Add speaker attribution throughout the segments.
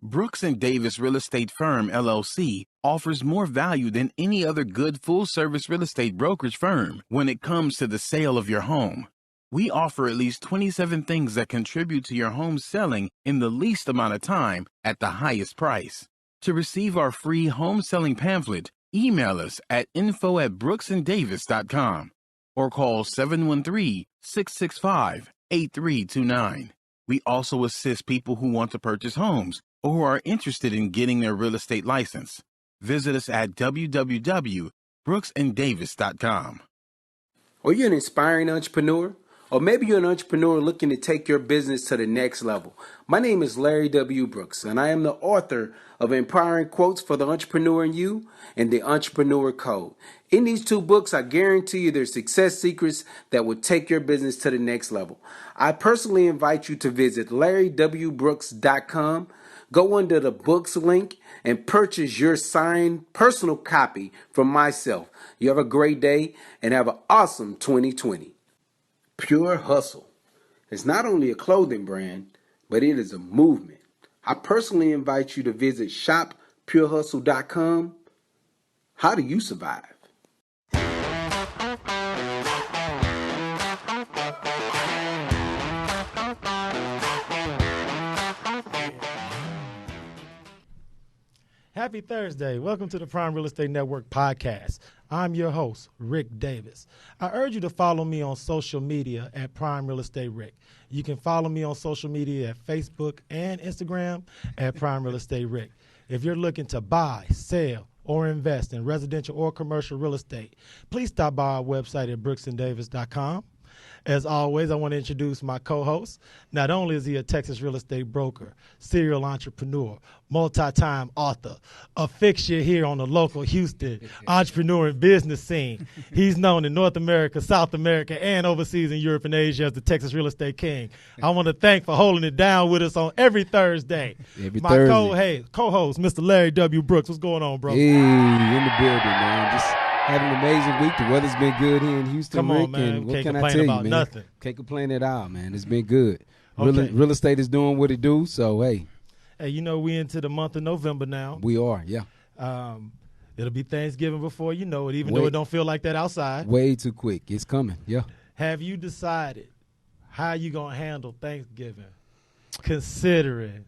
Speaker 1: Brooks and Davis Real Estate Firm, LLC, offers more value than any other good full-service real estate brokerage firm when it comes to the sale of your home. We offer at least 27 things that contribute to your home selling in the least amount of time at the highest price. To receive our free home selling pamphlet, email us at info@brooksanddavis.com or call 713-665-8329. We also assist people who want to purchase homes or who are interested in getting their real estate license. Visit us at www.brooksanddavis.com.
Speaker 2: Are you an inspiring entrepreneur? Or maybe you're an entrepreneur looking to take your business to the next level. My name is Larry W. Brooks, and I am the author of Empowering Quotes for the Entrepreneur in You and the Entrepreneur Code. In these two books, I guarantee you there's success secrets that will take your business to the next level. I personally invite you to visit LarryWBrooks.com. Go under the books link and purchase your signed personal copy from myself. You have a great day and have an awesome 2020. Pure Hustle is not only a clothing brand, but it is a movement. I personally invite you to visit shoppurehustle.com. How do you survive?
Speaker 3: Happy Thursday. Welcome to the Prime Real Estate Network podcast. I'm your host, Rick Davis. I urge you to follow me on social media at Prime Real Estate Rick. You can follow me on social media at Facebook and Instagram at Prime Real Estate Rick. If you're looking to buy, sell, or invest in residential or commercial real estate, please stop by our website at brooksanddavis.com. As always, I want to introduce my co-host. Not only is he a Texas real estate broker, serial entrepreneur, multi-time author, a fixture here on the local Houston entrepreneur and business scene. He's known in North America, South America, and overseas in Europe and Asia as the Texas Real Estate King. I want to thank for holding it down with us on every Thursday. My co-host, Mr. Larry W. Brooks. What's going on, bro?
Speaker 4: Hey, in the building, man. Just having an amazing week. The weather's been good here in Houston.
Speaker 3: Come on,
Speaker 4: Rick,
Speaker 3: man.
Speaker 4: And what
Speaker 3: Can't
Speaker 4: can I
Speaker 3: complain
Speaker 4: tell you,
Speaker 3: about
Speaker 4: man?
Speaker 3: nothing.
Speaker 4: Can't complain at all, man. It's been good.
Speaker 3: Okay.
Speaker 4: Real estate is doing what it do, so, hey.
Speaker 3: Hey, you know, we into the month of November now.
Speaker 4: We are, yeah.
Speaker 3: It'll be Thanksgiving before you know it, even though it don't feel like that outside.
Speaker 4: Way too quick. It's coming, yeah.
Speaker 3: Have you decided how you going to handle Thanksgiving, considering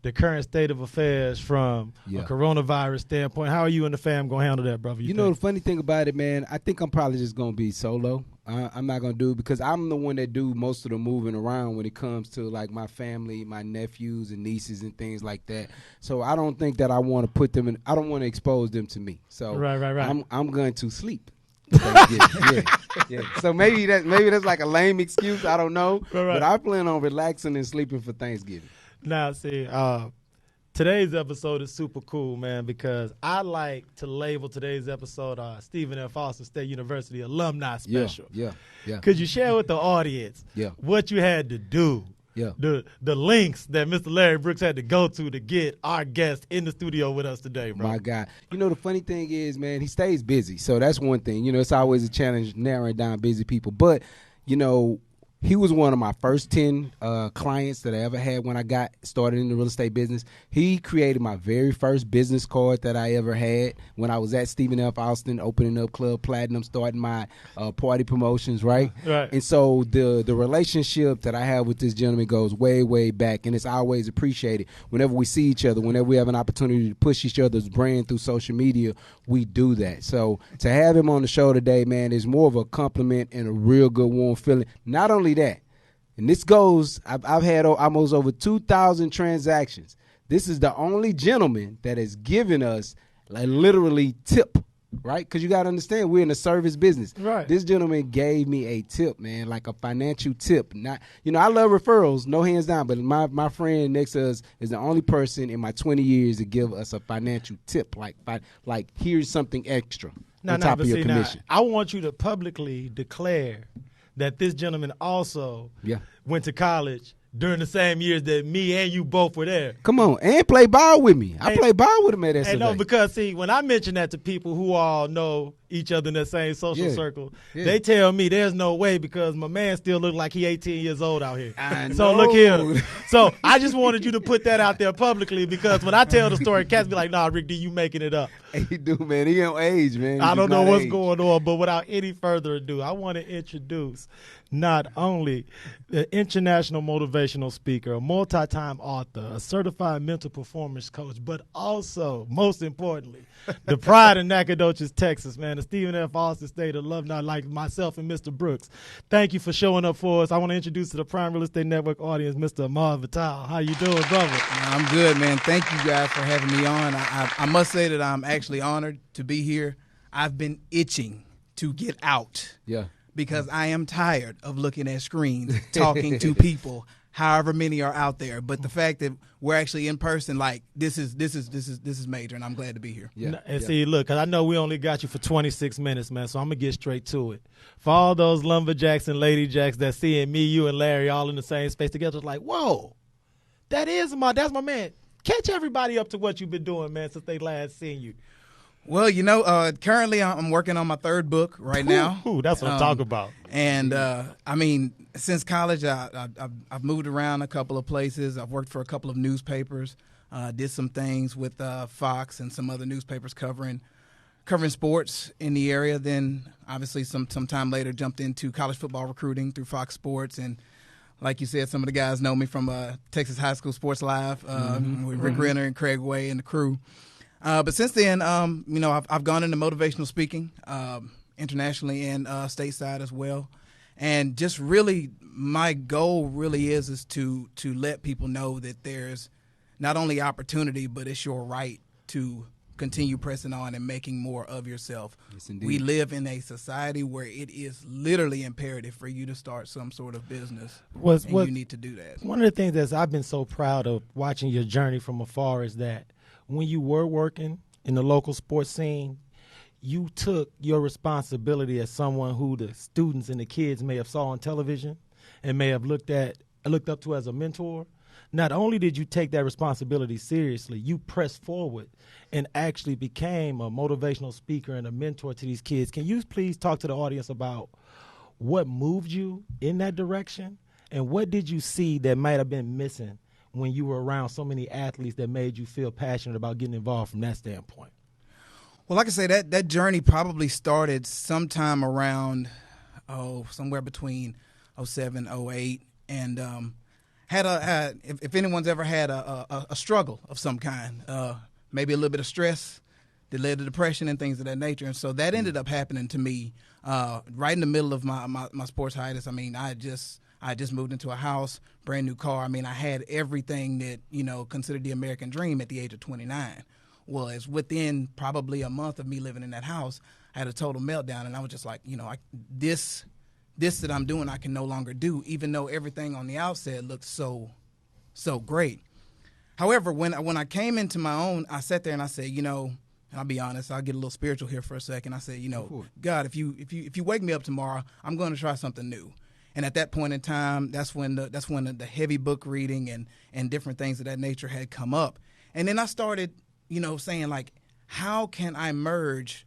Speaker 3: the current state of affairs from a coronavirus standpoint? How are you and the fam going to handle that, brother?
Speaker 4: You know, the funny thing about it, man, I think I'm probably just going to be solo. I'm not going to do it because I'm the one that do most of the moving around when it comes to, like, my family, my nephews and nieces and things like that. So I don't think that I want to put them in – I don't want to expose them to me. So
Speaker 3: right.
Speaker 4: I'm going to sleep. yeah. So maybe that's like a lame excuse. I don't know. Right. But I plan on relaxing and sleeping for Thanksgiving.
Speaker 3: Now, see, today's episode is super cool, man, because I like to label today's episode Stephen F. Austin State University Alumni Special.
Speaker 4: Yeah.
Speaker 3: Could you share with the audience what you had to do, the links that Mr. Larry Brooks had to go to get our guest in the studio with us today, bro?
Speaker 4: My God. You know, the funny thing is, man, he stays busy. So that's one thing. You know, it's always a challenge narrowing down busy people. But, you know, he was one of my first 10 clients that I ever had when I got started in the real estate business. He created my very first business card that I ever had when I was at Stephen F. Austin, opening up Club Platinum, starting my party promotions, right? And so the relationship that I have with this gentleman goes way, way back, and it's always appreciated. Whenever we see each other, whenever we have an opportunity to push each other's brand through social media, we do that. So to have him on the show today, man, is more of a compliment and a real good, warm feeling. Not only that, and this goes, I've had almost over 2,000 transactions. This is the only gentleman that has given us like literally tip, right? Because you got to understand, we're in the service business.
Speaker 3: Right.
Speaker 4: This gentleman gave me a tip, man, like a financial tip. Not, you know, I love referrals, no hands down, but my friend next to us is the only person in my 20 years to give us a financial tip, like here's something extra on top of your commission.
Speaker 3: I want you to publicly declare that this gentleman also went to college during the same years that me and you both were there.
Speaker 4: Come on, and play ball with me. I play ball with him at SFA.
Speaker 3: No, because, see, when I mention that to people who all know each other in that same social circle.
Speaker 4: Yeah.
Speaker 3: They tell me there's no way because my man still look like he 18 years old out here.
Speaker 4: I
Speaker 3: So
Speaker 4: know.
Speaker 3: look here. So I just wanted you to put that out there publicly because when I tell the story, cats be like, nah, Rick D, you making it up.
Speaker 4: He do, man. He don't age, man. He
Speaker 3: I
Speaker 4: do
Speaker 3: don't know
Speaker 4: not
Speaker 3: what's
Speaker 4: age.
Speaker 3: going on, but without any further ado, I want to introduce not only the international motivational speaker, a multi-time author, a certified mental performance coach, but also, most importantly, the pride in Nacogdoches, Texas, man, the Stephen F. Austin State alumni like myself and Mr. Brooks. Thank you for showing up for us. I want to introduce to the Prime Real Estate Network audience, Mr. Amar Vital. How you doing, brother?
Speaker 5: I'm good, man. Thank you guys for having me on. I must say that I'm actually honored to be here. I've been itching to get out.
Speaker 4: Yeah.
Speaker 5: Because I am tired of looking at screens, talking to people, however many are out there. But the fact that we're actually in person, like this is major, and I'm glad to be here.
Speaker 4: Yeah.
Speaker 3: And see, look, 'cause I know we only got you for 26 minutes, man, so I'm going to get straight to it. For all those lumberjacks and lady jacks that seeing me, you, and Larry all in the same space together, it's like, whoa, that's my man. Catch everybody up to what you've been doing, man, since they last seen you.
Speaker 5: Well, currently I'm working on my third book right now.
Speaker 3: Ooh, that's what I'm talking about.
Speaker 5: And I mean, since college, I've moved around a couple of places. I've worked for a couple of newspapers. Did some things with Fox and some other newspapers covering sports in the area. Then, obviously, some time later, jumped into college football recruiting through Fox Sports. And like you said, some of the guys know me from Texas High School Sports Live with Rick Renner and Craig Way and the crew. But since then, I've gone into motivational speaking internationally and stateside as well. And just really my goal really is to let people know that there's not only opportunity, but it's your right to continue pressing on and making more of yourself.
Speaker 4: Yes, indeed.
Speaker 5: We live in a society where it is literally imperative for you to start some sort of business. You need to do that.
Speaker 3: One of the things that I've been so proud of watching your journey from afar is that when you were working in the local sports scene, you took your responsibility as someone who the students and the kids may have saw on television and may have looked up to as a mentor. Not only did you take that responsibility seriously, you pressed forward and actually became a motivational speaker and a mentor to these kids. Can you please talk to the audience about what moved you in that direction and what did you see that might have been missing when you were around so many athletes that made you feel passionate about getting involved from that standpoint?
Speaker 5: Well, like I say, that journey probably started sometime around, somewhere between 07, 08, and if anyone's ever had a struggle of some kind, maybe a little bit of stress that led to depression and things of that nature. And so that ended up happening to me right in the middle of my sports hiatus. I mean, I just moved into a house, brand new car. I mean, I had everything that, considered the American dream at the age of 29. Well, it's within probably a month of me living in that house, I had a total meltdown, and I was just like, this that I'm doing I can no longer do, even though everything on the outset looked so great. However, when I came into my own, I sat there and I said, and I'll be honest, I'll get a little spiritual here for a second. I said, God, if you wake me up tomorrow, I'm going to try something new. And at that point in time, that's when the heavy book reading and different things of that nature had come up. And then I started, saying like, how can I merge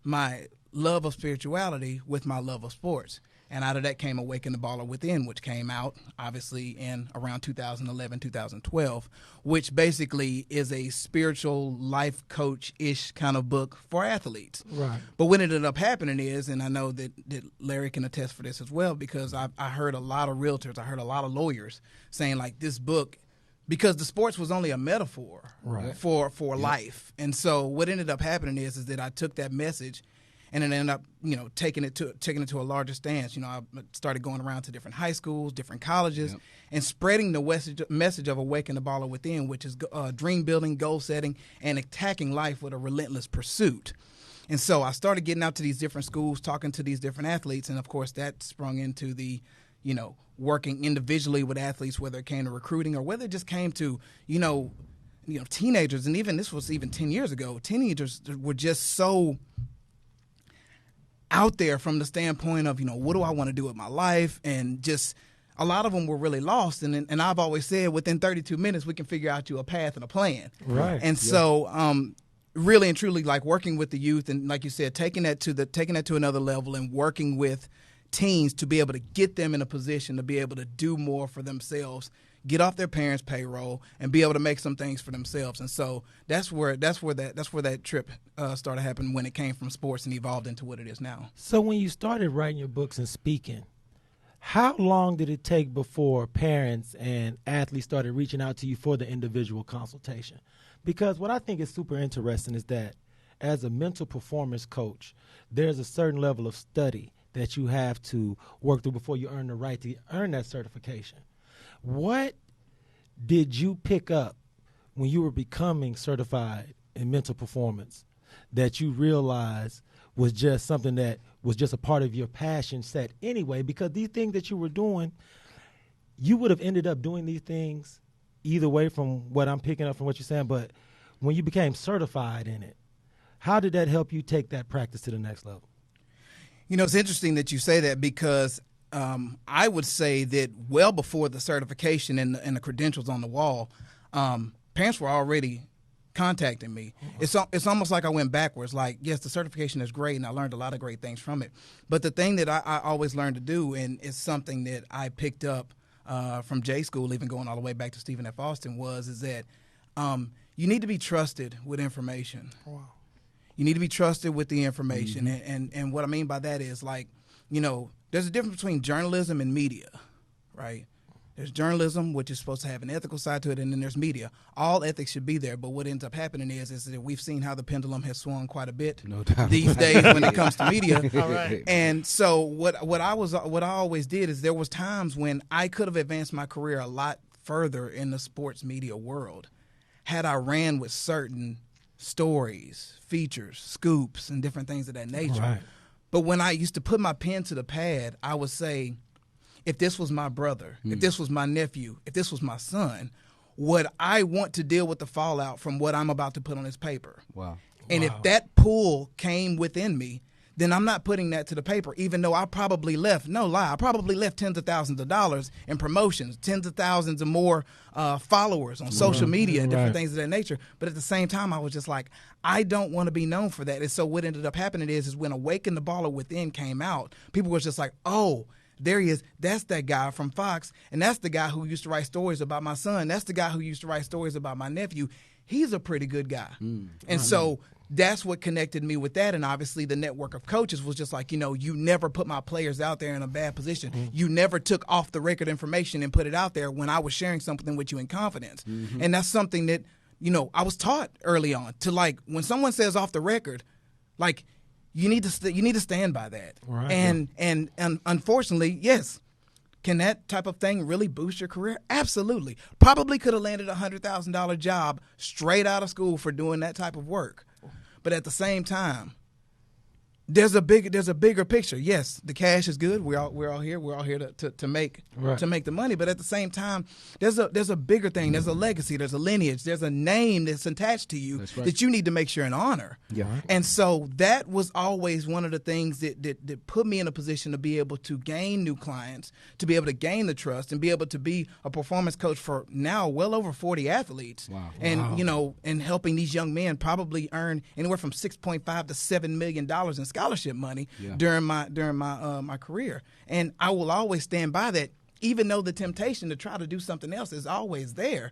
Speaker 5: my love of spirituality with my love of sports? And out of that came Awaken the Baller Within, which came out obviously in around 2011, 2012, which basically is a spiritual life coach-ish kind of book for athletes.
Speaker 3: Right.
Speaker 5: But what ended up happening is, and I know that Larry can attest for this as well, because I heard a lot of realtors, I heard a lot of lawyers saying like this book, because the sports was only a metaphor for life. And so what ended up happening is that I took that message and it ended up, taking it to a larger stance. I started going around to different high schools, different colleges, and spreading the message of Awaken the Baller Within, which is dream building, goal setting, and attacking life with a relentless pursuit. And so I started getting out to these different schools, talking to these different athletes, and of course that sprung into the, working individually with athletes, whether it came to recruiting or whether it just came to, teenagers. And even this was even 10 years ago. Teenagers were just so out there from the standpoint of, what do I want to do with my life? And just a lot of them were really lost. And I've always said within 32 minutes, we can figure out you a path and a plan.
Speaker 3: Right.
Speaker 5: And so really and truly like working with the youth and, like you said, taking that to another level and working with teens to be able to get them in a position to be able to do more for themselves, get off their parents' payroll, and be able to make some things for themselves. And so that's where that trip started happening when it came from sports and evolved into what it is now.
Speaker 3: So when you started writing your books and speaking, how long did it take before parents and athletes started reaching out to you for the individual consultation? Because what I think is super interesting is that as a mental performance coach, there's a certain level of study that you have to work through before you earn the right to earn that certification. What did you pick up when you were becoming certified in mental performance that you realized was just something that was just a part of your passion set anyway? Because these things that you were doing, you would have ended up doing these things either way from what I'm picking up from what you're saying, but when you became certified in it, how did that help you take that practice to the next level?
Speaker 5: You know, it's interesting that you say that because I would say that well before the certification and the credentials on the wall, parents were already contacting me. It's almost like I went backwards. Like, yes, the certification is great, and I learned a lot of great things from it. But the thing that I always learned to do, and it's something that I picked up from J School, even going all the way back to Stephen F. Austin, is that you need to be trusted with information.
Speaker 3: Wow.
Speaker 5: You need to be trusted with the information. And what I mean by that is, like, you know, there's a difference between journalism and media, right? There's journalism, which is supposed to have an ethical side to it, and then there's media. All ethics should be there, but what ends up happening is that we've seen how the pendulum has swung quite a bit these days when it comes to media.
Speaker 3: All right.
Speaker 5: And so what I always did is there was times when I could have advanced my career a lot further in the sports media world had I ran with certain stories, features, scoops, and different things of that nature.
Speaker 3: Right.
Speaker 5: But when I used to put my pen to the pad, I would say, if this was my brother, if this was my nephew, if this was my son, would I want to deal with the fallout from what I'm about to put on this paper?
Speaker 4: Wow.
Speaker 5: And if that pull came within me, then I'm not putting that to the paper, even though I probably left, no lie, I probably left tens of thousands of dollars in promotions, tens of thousands of more followers on social media and different things of that nature. But at the same time, I was just like, I don't want to be known for that. And so what ended up happening is when Awaken the Baller Within came out, people were just like, oh, there he is. That's that guy from Fox. And that's the guy who used to write stories about my son. That's the guy who used to write stories about my nephew. He's a pretty good guy. And so that's what connected me with that. And obviously the network of coaches was just like, you know, you never put my players out there in a bad position. You never took off the record information and put it out there when I was sharing something with you in confidence. And that's something that, you know, I was taught early on to, like, when someone says off the record, like, you need to stand by that.
Speaker 3: Right.
Speaker 5: And unfortunately, yes. Can that type of thing really boost your career? Absolutely. Probably could have landed a $100,000 job straight out of school for doing that type of work. But at the same time, there's a bigger picture. Yes, the cash is good. We're all here. We're all here to make the money. But at the same time, there's a bigger thing. There's a legacy. There's a lineage. There's a name that's attached to you that you need to make sure and honor.
Speaker 4: Yeah.
Speaker 5: And so that was always one of the things that put me in a position to be able to gain new clients, to be able to gain the trust, and be able to be a performance coach for now well over 40 athletes.
Speaker 4: Wow.
Speaker 5: And you know, and helping these young men probably earn anywhere from $6.5 to $7 million in scholarship money during my career. And I will always stand by that, even though the temptation to try to do something else is always there.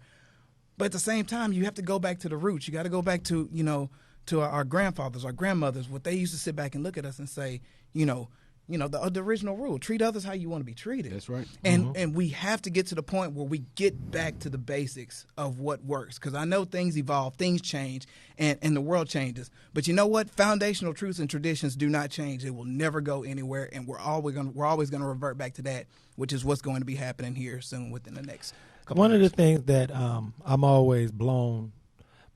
Speaker 5: But at the same time, you have to go back to the roots. You got to go back to, you know, to our grandfathers, our grandmothers, what they used to sit back and look at us and say, the original rule: treat others how you want to be treated.
Speaker 4: That's right.
Speaker 5: And we have to get to the point where we get back to the basics of what works. Because I know things evolve, things change, and the world changes. But you know what? Foundational truths and traditions do not change. They will never go anywhere, and we're always going to revert back to that, which is what's going to be happening here soon within the next couple
Speaker 3: One
Speaker 5: of
Speaker 3: of
Speaker 5: years.
Speaker 3: the things that I'm always blown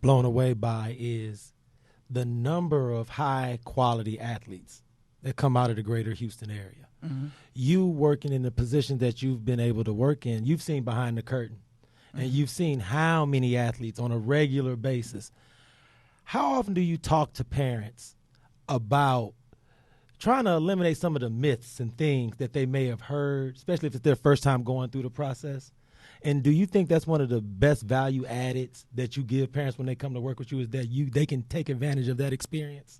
Speaker 3: away by is the number of high quality athletes that come out of the greater Houston area. You working in the position that you've been able to work in, you've seen behind the curtain, and you've seen how many athletes on a regular basis. How often do you talk to parents about trying to eliminate some of the myths and things that they may have heard, especially if it's their first time going through the process, And do you think that's one of the best value added that you give parents when they come to work with you, is that they can take advantage of that experience?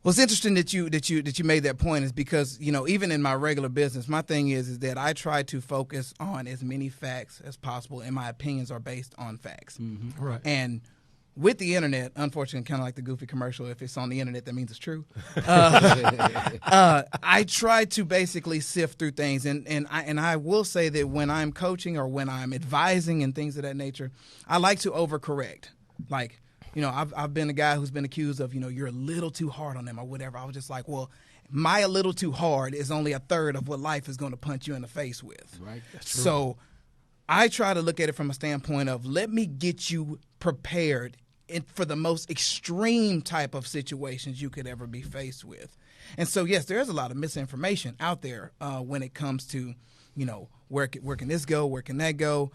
Speaker 5: Well, it's interesting that you made that point, is because, even in my regular business, my thing is that I try to focus on as many facts as possible, and my opinions are based on facts.
Speaker 3: Mm-hmm. Right.
Speaker 5: And with the internet, unfortunately, kind of like the Goofy commercial, if it's on the internet, that means it's true. I try to basically sift through things, and I will say that when I'm coaching or when I'm advising and things of that nature, I like to overcorrect. Like, I've been a guy who's been accused of, you're a little too hard on them or whatever. I was just like, well, my a little too hard is only a third of what life is going to punch you in the face with.
Speaker 4: Right. That's
Speaker 3: true.
Speaker 5: So I try to look at it from a standpoint of, let me get you prepared for the most extreme type of situations you could ever be faced with. And so, yes, there's a lot of misinformation out there when it comes to, where can this go, where can that go,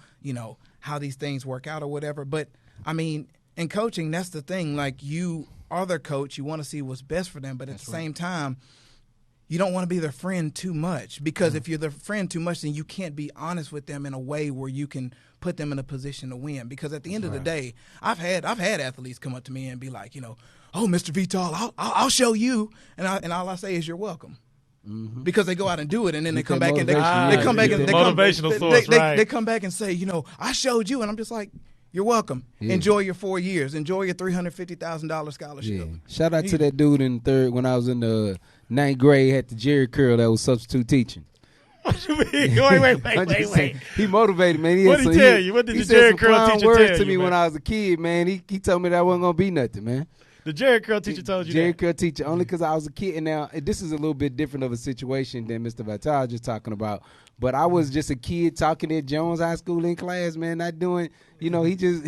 Speaker 5: how these things work out or whatever. But, I mean, in coaching, that's the thing. Like, you are their coach. You want to see what's best for them. But at the same time, you don't want to be their friend too much, because if you're their friend too much, then you can't be honest with them in a way where you can put them in a position to win. Because at the end of the day, I've had athletes come up to me and be like, oh, Mr. Vital, I'll show you. And all I say is, you're welcome. Mm-hmm. Because they go out and do it, and then they come back and they come back and they come back and say, I showed you, and I'm just like, you're welcome. Yeah. Enjoy your 4 years. Enjoy your $350,000 scholarship.
Speaker 4: Yeah. Shout out to that dude in third when I was in the 9th grade, had the Jerry curl that was substitute teaching.
Speaker 3: Wait.
Speaker 4: He motivated, man.
Speaker 3: What did he tell you? What did the Jerry curl teacher tell you?
Speaker 4: Words to me when I was a kid, man. He told me that I wasn't gonna be nothing, man.
Speaker 3: The Jerry curl teacher told you
Speaker 4: Jerry
Speaker 3: that?
Speaker 4: curl teacher, only because I was a kid. And now this is a little bit different of a situation than Mr. Vital just talking about. But I was just a kid talking at Jones High School in class, man, not doing, he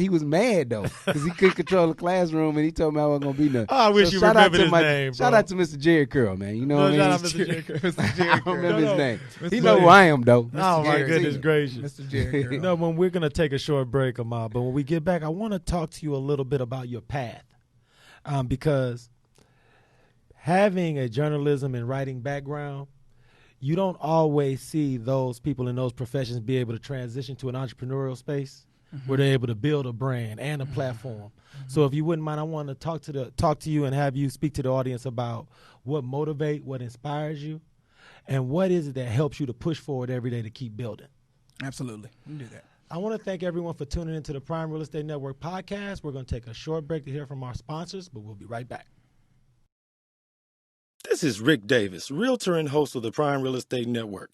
Speaker 4: was mad, though, because he couldn't control the classroom, and he told me I wasn't going to be nothing.
Speaker 3: Oh, I wish you remembered his name, bro.
Speaker 4: Shout out to Mr. Jerry Curl, man. You know what I mean?
Speaker 3: Shout out Mr. Jerry Curl.
Speaker 4: I don't remember his name. He know who I am, though.
Speaker 3: Oh, my goodness gracious.
Speaker 5: Mr. Jerry Curl.
Speaker 3: No, when we're going to take a short break, Ahmad, but when we get back, I want to talk to you a little bit about your path, because having a journalism and writing background, you don't always see those people in those professions be able to transition to an entrepreneurial space where they're able to build a brand and a platform. So if you wouldn't mind, I want to talk to you and have you speak to the audience about what motivates, what inspires you, and what is it that helps you to push forward every day to keep building.
Speaker 5: Absolutely. We can do that.
Speaker 3: I want to thank everyone for tuning into the Prime Real Estate Network podcast. We're going to take a short break to hear from our sponsors, but we'll be right back.
Speaker 6: This is Rick Davis, realtor and host of the Prime Real Estate Network.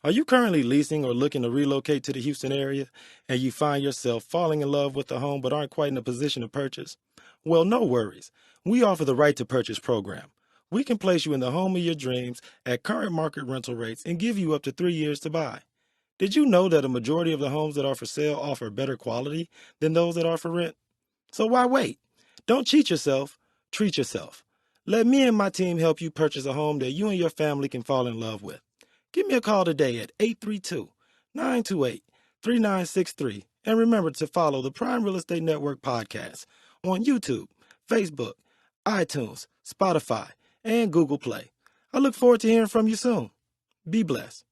Speaker 6: Are you currently leasing or looking to relocate to the Houston area, and you find yourself falling in love with a home but aren't quite in a position to purchase? Well, no worries. We offer the Right to Purchase program. We can place you in the home of your dreams at current market rental rates and give you up to 3 years to buy. Did you know that a majority of the homes that are for sale offer better quality than those that are for rent? So why wait? Don't cheat yourself. Treat yourself. Let me and my team help you purchase a home that you and your family can fall in love with. Give me a call today at 832-928-3963. And remember to follow the Prime Real Estate Network podcast on YouTube, Facebook, iTunes, Spotify, and Google Play. I look forward to hearing from you soon. Be blessed.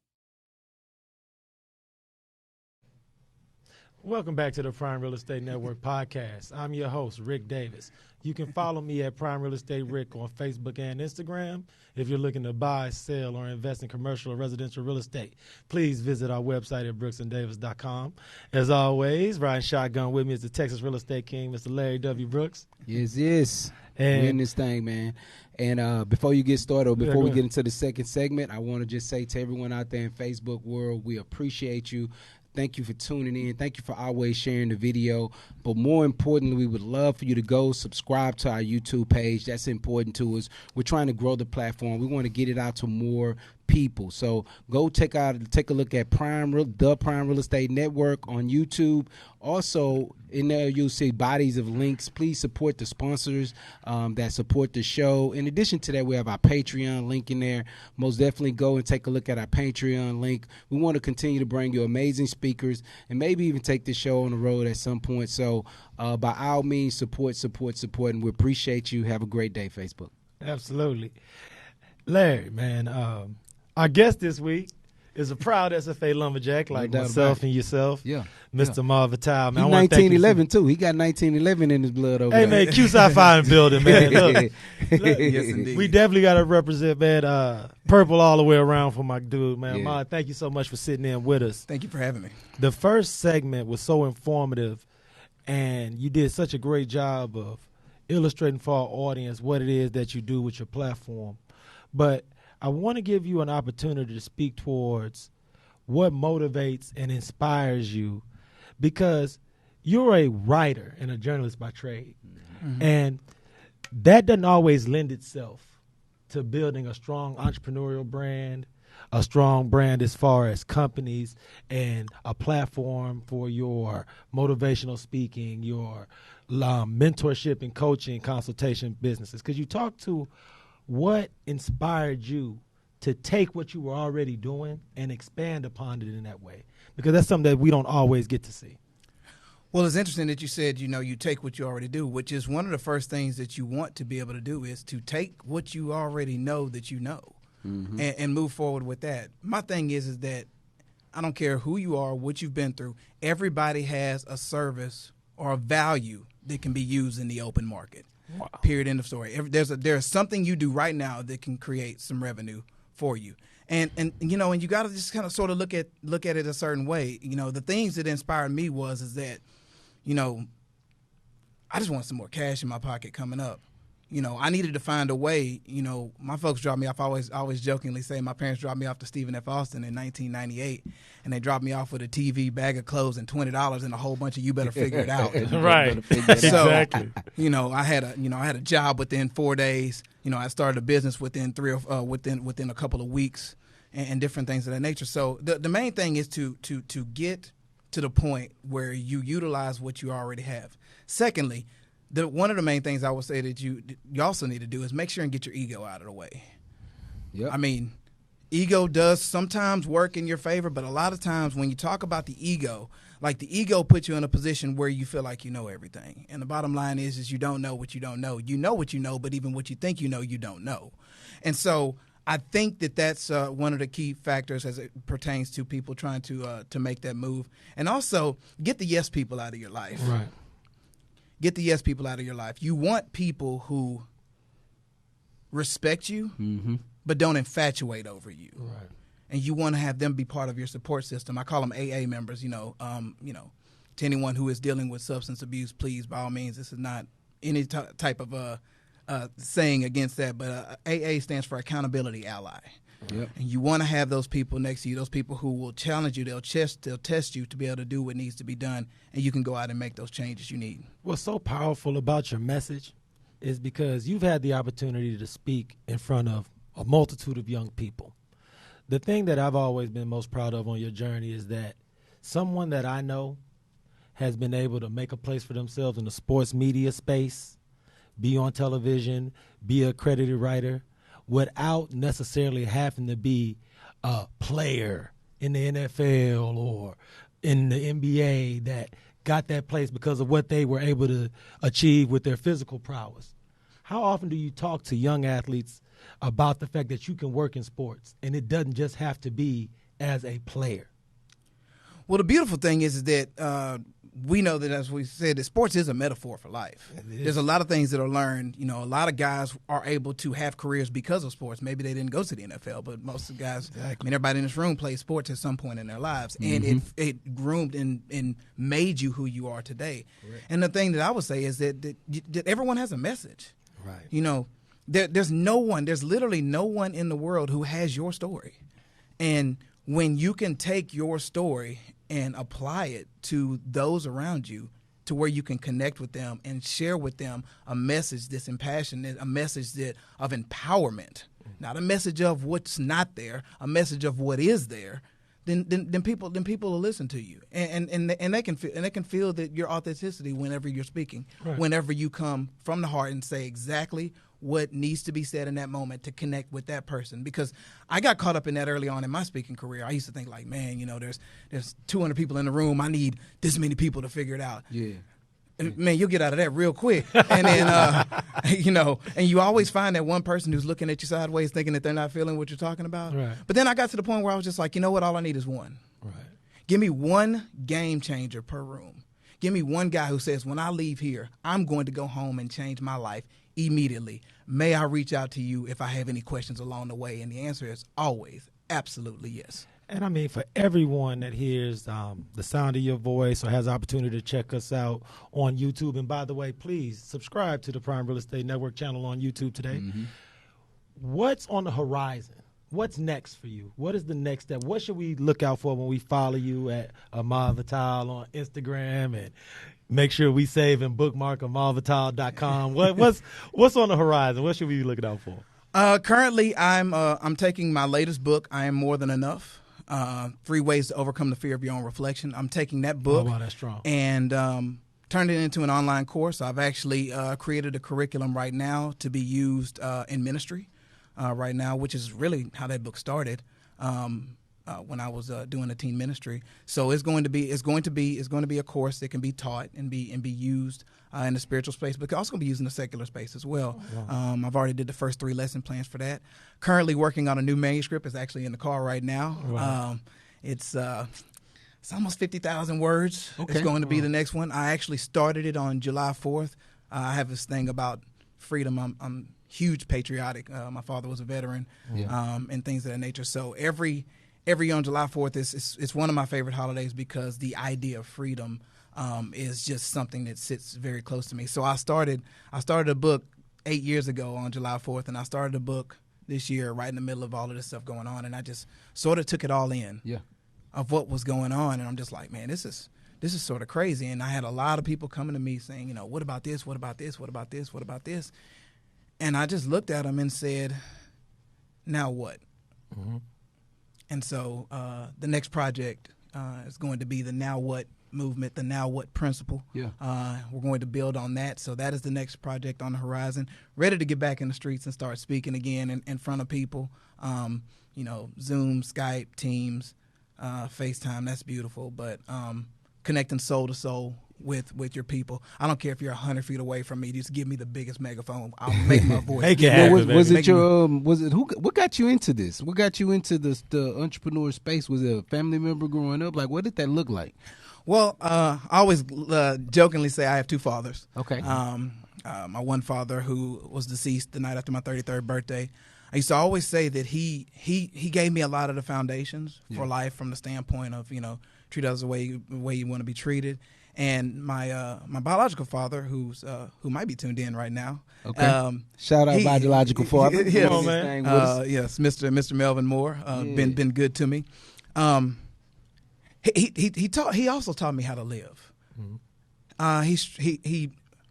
Speaker 3: Welcome back to the Prime Real Estate Network podcast. I'm your host, Rick Davis. You can follow me at Prime Real Estate Rick on Facebook and Instagram. If you're looking to buy, sell, or invest in commercial or residential real estate, please visit our website at brooksanddavis.com. As always, riding shotgun with me is the Texas Real Estate King, Mr. Larry W. Brooks.
Speaker 4: Yes.
Speaker 3: And
Speaker 4: we're in this thing, man. And before you get started, or before we get into the second segment, I want to just say to everyone out there in Facebook world, we appreciate you. Thank you for tuning in. Thank you for always sharing the video. But more importantly, we would love for you to go subscribe to our YouTube page. That's important to us. We're trying to grow the platform. We want to get it out to more people. So go take a look at the Prime Real Estate Network on YouTube. Also, in there you'll see bodies of links. Please support the sponsors that support the show. In addition to that, we have our Patreon link in there. Most definitely go and take a look at our Patreon link. We want to continue to bring you amazing speakers and maybe even take this show on the road at some point. So by all means, support, and we appreciate you. Have a great day, Facebook.
Speaker 3: Absolutely. Larry, man, our guest this week is a proud SFA lumberjack like
Speaker 4: doubt
Speaker 3: myself
Speaker 4: about
Speaker 3: and yourself.
Speaker 4: Yeah.
Speaker 3: Mr. Marvin Tile,
Speaker 4: He
Speaker 3: man. I wanna thank you
Speaker 4: 1911 too. He got 1911 in his blood over
Speaker 3: Hey,
Speaker 4: there.
Speaker 3: man, Q Sci-Fi in building, man. Look,
Speaker 5: Yes, indeed.
Speaker 3: we definitely got to represent, man, purple all the way around for my dude, man.
Speaker 4: Yeah.
Speaker 3: Ma, thank you so much for sitting in with us.
Speaker 5: Thank you for having me.
Speaker 3: The first segment was so informative, and you did such a great job of illustrating for our audience what it is that you do with your platform. But I want to give you an opportunity to speak towards what motivates and inspires you, because you're a writer and a journalist by trade. Mm-hmm. And that doesn't always lend itself to building a strong entrepreneurial brand, a strong brand as far as companies, and a platform for your motivational speaking, your mentorship and coaching consultation businesses. Because you talk to what inspired you to take what you were already doing and expand upon it in that way, because that's something that we don't always get to see.
Speaker 5: Well, it's interesting that you said, you take what you already do, which is one of the first things that you want to be able to do is to take what you already know that you know, and move forward with that. My thing is that I don't care who you are, what you've been through, everybody has a service or a value that can be used in the open market. Wow. Period, end of story. There's something you do right now that can create some revenue for you. And you got to just kind of sort of look at it a certain way. The things that inspired me is that, I just want some more cash in my pocket coming up. I needed to find a way. My folks dropped me off. I always jokingly say my parents dropped me off to Stephen F. Austin in 1998, and they dropped me off with a TV, bag of clothes, and $20 and a whole bunch of "you better figure it out."
Speaker 3: Right.
Speaker 5: Exactly. I had a job within 4 days. I started a business within within a couple of weeks, and different things of that nature. So the main thing is to get to the point where you utilize what you already have. Secondly, one of the main things I would say that you also need to do is make sure and get your ego out of the way. Yep. I mean, ego does sometimes work in your favor, but a lot of times when you talk about the ego puts you in a position where you feel like you know everything. And the bottom line is you don't know what you don't know. You know what you know, but even what you think you know, you don't know. And so I think that's one of the key factors as it pertains to people trying to make that move. And also get the yes people out of your life.
Speaker 3: Right.
Speaker 5: Get the yes people out of your life. You want people who respect you, but don't infatuate over you.
Speaker 3: Right.
Speaker 5: And you want to have them be part of your support system. I call them AA members. To anyone who is dealing with substance abuse, please, by all means, this is not any type of saying against that, but AA stands for Accountability Ally. Yep. And you want to have those people next to you, those people who will challenge you, they'll test you to be able to do what needs to be done, and you can go out and make those changes you need.
Speaker 3: What's so powerful about your message is because you've had the opportunity to speak in front of a multitude of young people. The thing that I've always been most proud of on your journey is that someone that I know has been able to make a place for themselves in the sports media space, be on television, be an accredited writer, without necessarily having to be a player in the NFL or in the NBA that got that place because of what they were able to achieve with their physical prowess. How often do you talk to young athletes about the fact that you can work in sports and it doesn't just have to be as a player?
Speaker 5: Well, the beautiful thing is that we know that, as we said, that sports is a metaphor for life. There's a lot of things that are learned. A lot of guys are able to have careers because of sports. Maybe they didn't go to the NFL, but most of the guys, everybody in this room plays sports at some point in their lives. And it groomed and made you who you are today. Correct. And the thing that I would say is that everyone has a message. Right. There's literally no one in the world who has your story. And when you can take your story and apply it to those around you to where you can connect with them and share with them a message that's impassioned, a message of empowerment, not a message of what's not there, a message of what is there, then people will listen to you, and they can feel that your authenticity whenever you're speaking, right. Whenever you come from the heart and say exactly what needs to be said in that moment to connect with that person. Because I got caught up in that early on in my speaking career. I used to think like, man, there's 200 people in the room. I need this many people to figure it out. Yeah. And, man, you'll get out of that real quick. And then, you know, and you always find that one person who's looking at you sideways thinking that they're not feeling what you're talking about.
Speaker 3: Right.
Speaker 5: But then I got to the point where I was just like, you know what? All I need is one.
Speaker 3: Right.
Speaker 5: Give me one game changer per room. Give me one guy who says, when I leave here, I'm going to go home and change my life immediately. May I reach out to you if I have any questions along the way? And the answer is always, absolutely yes.
Speaker 3: And I mean, for everyone that hears the sound of your voice or has the opportunity to check us out on YouTube, and by the way, please subscribe to the Prime Real Estate Network channel on YouTube today. Mm-hmm. What's on the horizon? What's next for you? What is the next step? What should we look out for when we follow you at Amal Vital on Instagram, and make sure we save and bookmark amalvital.com? What's on the horizon? What should we be looking out for?
Speaker 5: Currently, I'm taking my latest book, I Am More Than Enough. 3 Ways to Overcome the Fear of Your Own Reflection. I'm taking that book
Speaker 3: wow, that's strong.
Speaker 5: And turned it into an online course. I've actually created a curriculum right now to be used in ministry right now, which is really how that book started when I was doing a teen ministry. So it's going to be a course that can be taught and be used in the spiritual space, but also going to be used in the secular space as well. Wow. I've already did the first 3 lesson plans for that. Currently working on a new manuscript. It's actually in the car right now. Wow. It's almost 50,000 words. Okay. It's going to be the next one. I actually started it on July 4th. I have this thing about freedom. I'm huge patriotic. My father was a veteran, and things of that nature. So every year on July 4th, it's one of my favorite holidays because the idea of freedom is just something that sits very close to me. So I started a book 8 years ago on July 4th, and I started a book this year right in the middle of all of this stuff going on, and I just sort of took it all in of what was going on, and I'm just like, man, this is sort of crazy. And I had a lot of people coming to me saying, you know, what about this? What about this? What about this? What about this? And I just looked at them and said, now what? Mm-hmm. And so the next project is going to be the Now What movement, the Now What principle. Yeah. We're going to build on that. So that is the next project on the horizon. Ready to get back in the streets and start speaking again in front of people. You know, Zoom, Skype, Teams, FaceTime, that's beautiful. But connecting soul to soul with your people. I don't care if you're 100 feet away from me. Just give me the biggest megaphone. I'll make my voice.
Speaker 4: What got you into this? What got you into the entrepreneur space? Was it a family member growing up? Like, what did that look like?
Speaker 5: Well, I always jokingly say I have 2 fathers.
Speaker 4: Okay.
Speaker 5: My one father, who was deceased the night after my 33rd birthday, I used to always say that he gave me a lot of the foundations for life, from the standpoint of, you know, treat others the way you want to be treated. And my biological father, who might be tuned in right now.
Speaker 4: Okay. Shout out biological father.
Speaker 5: Yes,
Speaker 3: on, man.
Speaker 5: Yes, Mr. Melvin Moore, been good to me. He also taught me how to live. Mm-hmm.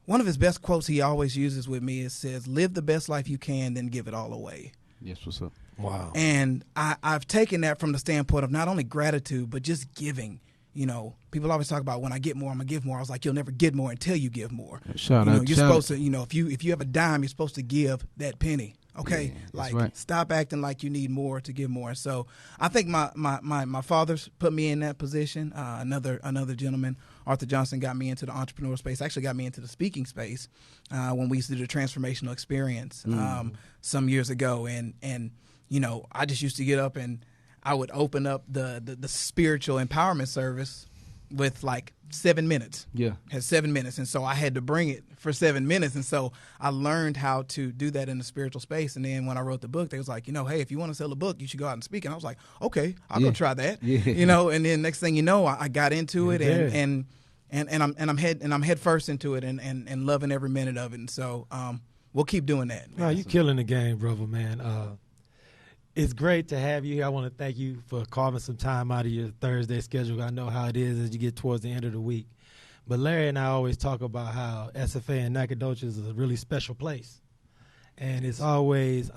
Speaker 5: One of his best quotes he always uses with me says, "Live the best life you can, then give it all away."
Speaker 4: Yes, what's up?
Speaker 3: Wow.
Speaker 5: And I've taken that from the standpoint of not only gratitude but just giving. You know, people always talk about, when I get more, I'm gonna give more. I was like, you'll never get more until you give more. You're supposed to, you know, if you have a dime, you're supposed to give that penny. Okay, Stop acting like you need more to give more. So I think my father's put me in that position. Another gentleman, Arthur Johnson, got me into the entrepreneurial space. Actually, got me into the speaking space when we used to do the transformational experience some years ago. And you know, I just used to get up and I would open up the spiritual empowerment service with like 7 minutes. Yeah. Had 7 minutes. And so I had to bring it for 7 minutes. And so I learned how to do that in the spiritual space. And then when I wrote the book, they was like, you know, hey, if you want to sell a book, you should go out and speak. And I was like, okay, I'll go try that. Yeah. You know, and then next thing you know, I got into it and I'm head first into it and loving every minute of it. And so we'll keep doing that.
Speaker 3: No, you're killing the game, brother, man. It's great to have you here. I want to thank you for carving some time out of your Thursday schedule. I know how it is as you get towards the end of the week. But Larry and I always talk about how SFA and Nacogdoches is a really special place. And it's always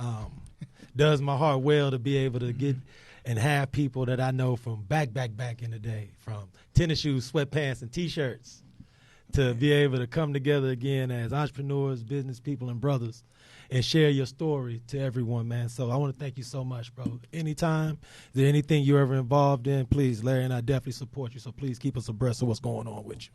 Speaker 3: does my heart well to be able to get and have people that I know from back in the day, from tennis shoes, sweatpants, and T-shirts, to be able to come together again as entrepreneurs, business people, and brothers, and share your story to everyone, man. So I want to thank you so much, bro. Anytime, is there anything you're ever involved in, please, Larry and I definitely support you. So please keep us abreast of what's going on with you.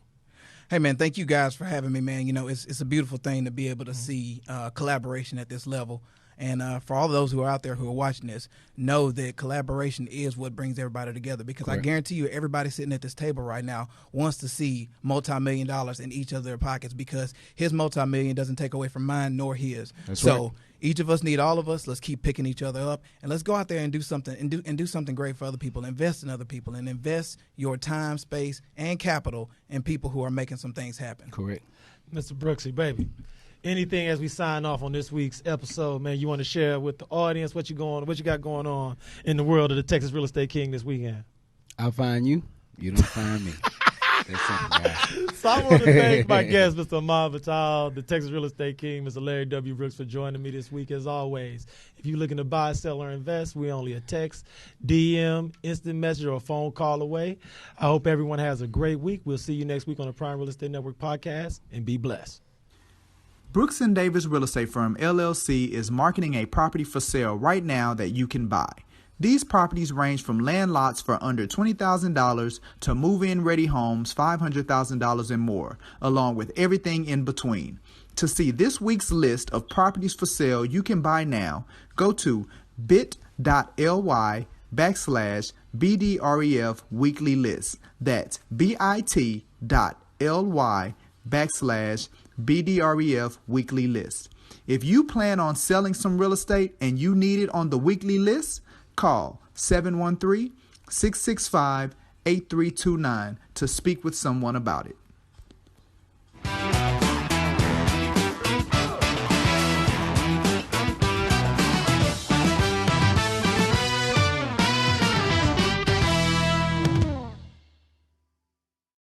Speaker 5: Hey, man, thank you guys for having me, man. You know, it's a beautiful thing to be able to see collaboration at this level. And for all those who are out there who are watching this, know that collaboration is what brings everybody together. Because I guarantee you, everybody sitting at this table right now wants to see multi-million dollars in each of their pockets, because his multi-million doesn't take away from mine nor his.
Speaker 4: That's right.
Speaker 5: Each of us need all of us. Let's keep picking each other up, and let's go out there and do something and do something great for other people. Invest in other people, and invest your time, space, and capital in people who are making some things happen.
Speaker 4: Correct.
Speaker 3: Mr. Brooksy, baby. Anything as we sign off on this week's episode, man, you want to share with the audience what you got going on in the world of the Texas Real Estate King this weekend?
Speaker 4: I'll find you. You don't find me. That's simple, guys.
Speaker 3: So I want to thank my guest, Mr. Ahmad Vital, the Texas Real Estate King, Mr. Larry W. Brooks, for joining me this week. As always, if you're looking to buy, sell, or invest, we're only a text, DM, instant message, or a phone call away. I hope everyone has a great week. We'll see you next week on the Prime Real Estate Network podcast, and be blessed.
Speaker 7: Brooks & Davis Real Estate Firm, LLC is marketing a property for sale right now that you can buy. These properties range from land lots for under $20,000 to move-in ready homes $500,000 and more, along with everything in between. To see this week's list of properties for sale you can buy now, go to bit.ly/BDREF weekly list. That's bit.ly/BDREF weekly list. If you plan on selling some real estate and you need it on the weekly list, call 713-665-8329 to speak with someone about it.